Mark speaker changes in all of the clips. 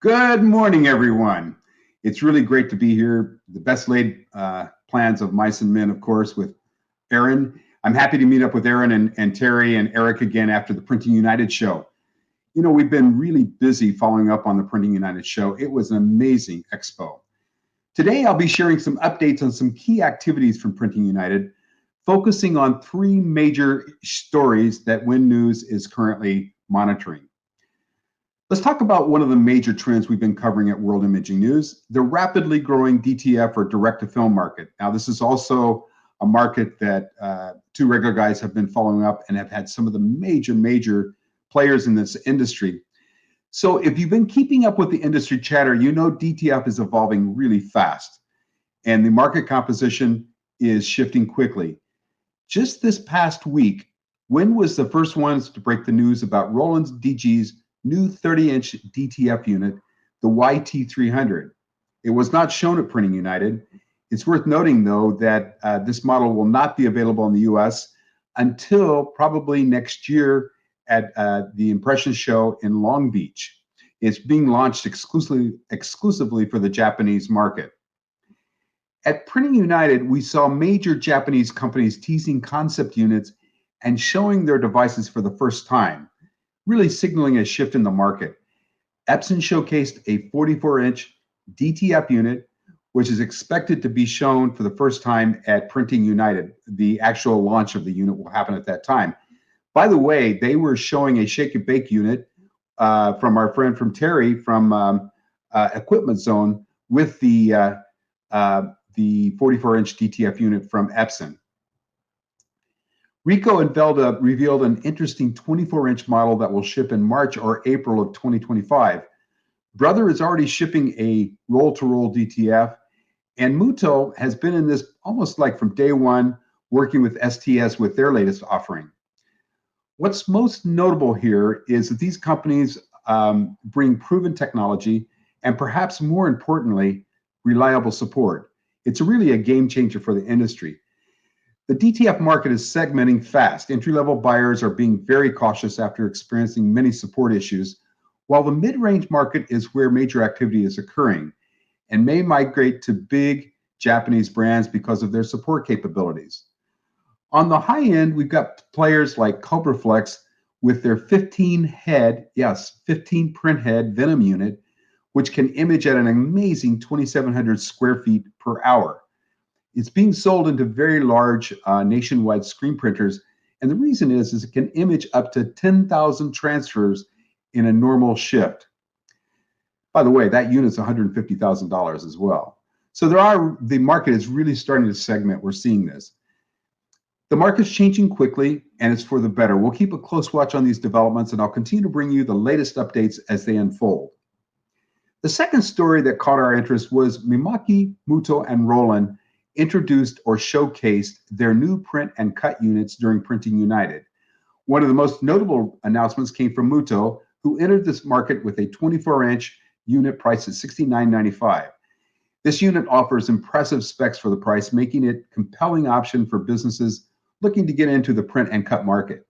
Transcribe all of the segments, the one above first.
Speaker 1: Good morning, everyone. It's really great to be here. The best laid plans of mice and men, of course, with Aaron. I'm happy to meet up with Aaron and Terry and Eric again after the Printing United show. You know, we've been really busy following up on the Printing United show. It was an amazing expo. Today, I'll be sharing some updates on some key activities from Printing United, focusing on three major stories that Win News is currently monitoring. Let's talk about one of the major trends we've been covering at World Imaging News, the rapidly growing DTF or direct-to-film market. Now, this is also a market that two regular guys have been following up and have had some of the major players in this industry. So if you've been keeping up with the industry chatter, you know DTF is evolving really fast and the market composition is shifting quickly. Just this past week, Win was the first ones to break the news about Roland's DG's new 30-inch DTF unit, the YT300. It was not shown at Printing United. It's worth noting, though, that this model will not be available in the US until probably next year at the Impression Show in Long Beach. It's being launched exclusively for the Japanese market. At Printing United, we saw major Japanese companies teasing concept units and showing their devices for the first time, really signaling a shift in the market. Epson showcased a 44-inch DTF unit, which is expected to be shown for the first time at Printing United. The actual launch of the unit will happen at that time. By the way, they were showing a shake and bake unit from our friend from Terry from Equipment Zone with the 44-inch DTF unit from Epson. Ricoh revealed an interesting 24-inch model that will ship in March or April of 2025. Brother is already shipping a roll-to-roll DTF, and Mutoh has been in this almost like from day one, working with STS with their latest offering. What's most notable here is that these companies bring proven technology and perhaps more importantly, reliable support. It's really a game changer for the industry. The DTF market is segmenting fast. Entry-level buyers are being very cautious after experiencing many support issues, while the mid-range market is where major activity is occurring and may migrate to big Japanese brands because of their support capabilities. On the high end, we've got players like CobraFlex with their 15 print head Venom unit, which can image at an amazing 2,700 square feet per hour. It's being sold into very large nationwide screen printers, and the reason is it can image up to 10,000 transfers in a normal shift. By the way, that unit's $150,000 as well. So the market is really starting to segment. We're seeing this. The market's changing quickly, and it's for the better. We'll keep a close watch on these developments, and I'll continue to bring you the latest updates as they unfold. The second story that caught our interest was Mimaki, Mutoh, and Roland introduced or showcased their new print and cut units during Printing United. One of the most notable announcements came from Mutoh, who entered this market with a 24-inch unit priced at $69.95. This unit offers impressive specs for the price, making it a compelling option for businesses looking to get into the print and cut market.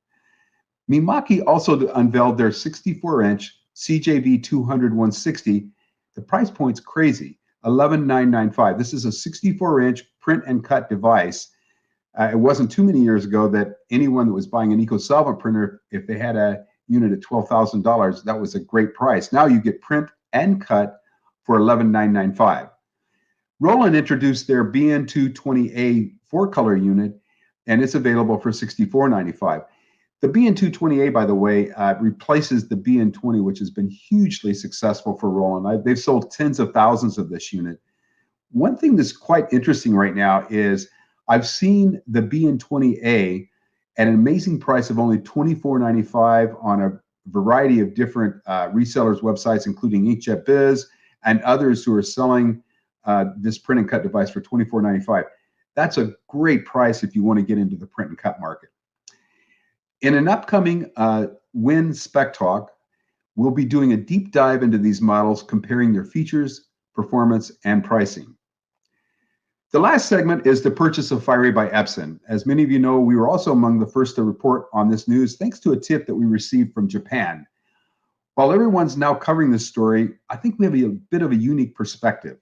Speaker 1: Mimaki also unveiled their 64-inch CJV 200-160. The price point's crazy, $11,995. This is a 64-inch print and cut device. It wasn't too many years ago that anyone that was buying an eco-solvent printer, if they had a unit at $12,000, that was a great price. Now you get print and cut for $11,995. Roland introduced their BN220A 4-color unit, and it's available for $64.95. The BN220A, by the way, replaces the BN20, which has been hugely successful for Roland. They've sold tens of thousands of this unit. One thing that's quite interesting right now is I've seen the BN20A at an amazing price of only $24.95 on a variety of different resellers' websites, including Inkjet Biz and others who are selling this print and cut device for $24.95. That's a great price if you want to get into the print and cut market. In an upcoming Win Spec Talk, we'll be doing a deep dive into these models, comparing their features, performance, and pricing. The last segment is the purchase of Fiery by Epson. As many of you know, we were also among the first to report on this news thanks to a tip that we received from Japan. While everyone's now covering this story, I think we have a bit of a unique perspective.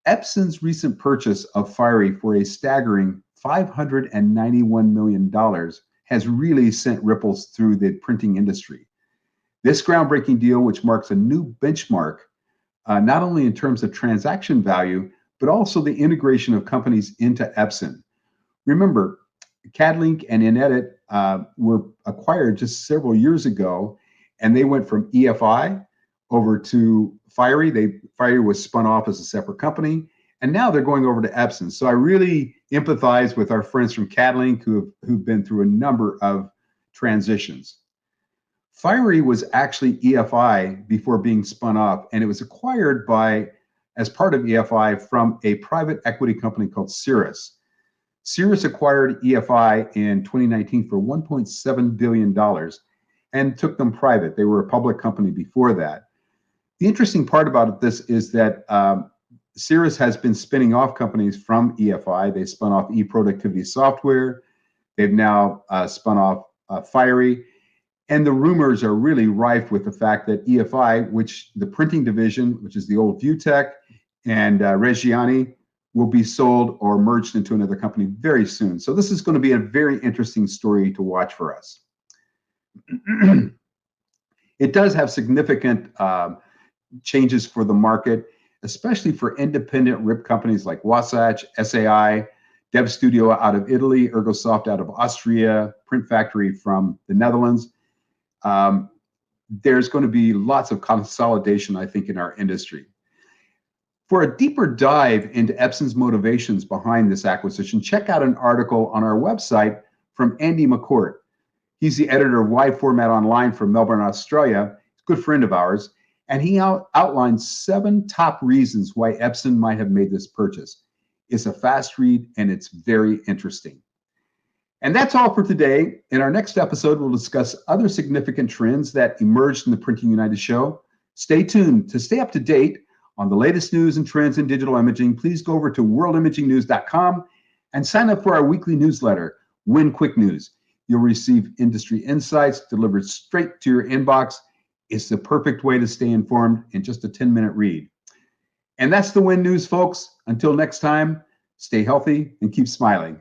Speaker 1: Epson's recent purchase of Fiery for a staggering $591 million has really sent ripples through the printing industry. This groundbreaking deal, which marks a new benchmark, not only in terms of transaction value, but also the integration of companies into Epson. Remember, CADLink and Inedit were acquired just several years ago, and they went from EFI over to Fiery. Fiery was spun off as a separate company, and now they're going over to Epson. So I really empathize with our friends from CADLink who've been through a number of transitions. Fiery was actually EFI before being spun off, and it was acquired as part of EFI from a private equity company called Cirrus. Cirrus acquired EFI in 2019 for $1.7 billion and took them private. They were a public company before that. The interesting part about this is that Cirrus has been spinning off companies from EFI. They spun off eProductivity Software. They've now spun off Fiery. And the rumors are really rife with the fact that EFI, which the printing division, which is the old Viewtech, and Reggiani, will be sold or merged into another company very soon. So this is going to be a very interesting story to watch for us. It does have significant changes for the market, especially for independent RIP companies like Wasatch, SAI, Dev Studio out of Italy, Ergosoft out of Austria, Print Factory from the Netherlands. There's going to be lots of consolidation, I think, in our industry. For a deeper dive into Epson's motivations behind this acquisition, check out an article on our website from Andy McCourt. He's the editor of Wide Format Online from Melbourne, Australia. He's a good friend of ours. And he outlines 7 top reasons why Epson might have made this purchase. It's a fast read, and it's very interesting. And that's all for today. In our next episode, we'll discuss other significant trends that emerged in the Printing United show. Stay tuned. To stay up to date on the latest news and trends in digital imaging, please go over to worldimagingnews.com and sign up for our weekly newsletter, Win Quick News. You'll receive industry insights delivered straight to your inbox. It's the perfect way to stay informed in just a 10-minute read. And that's the Win News, folks. Until next time, stay healthy and keep smiling.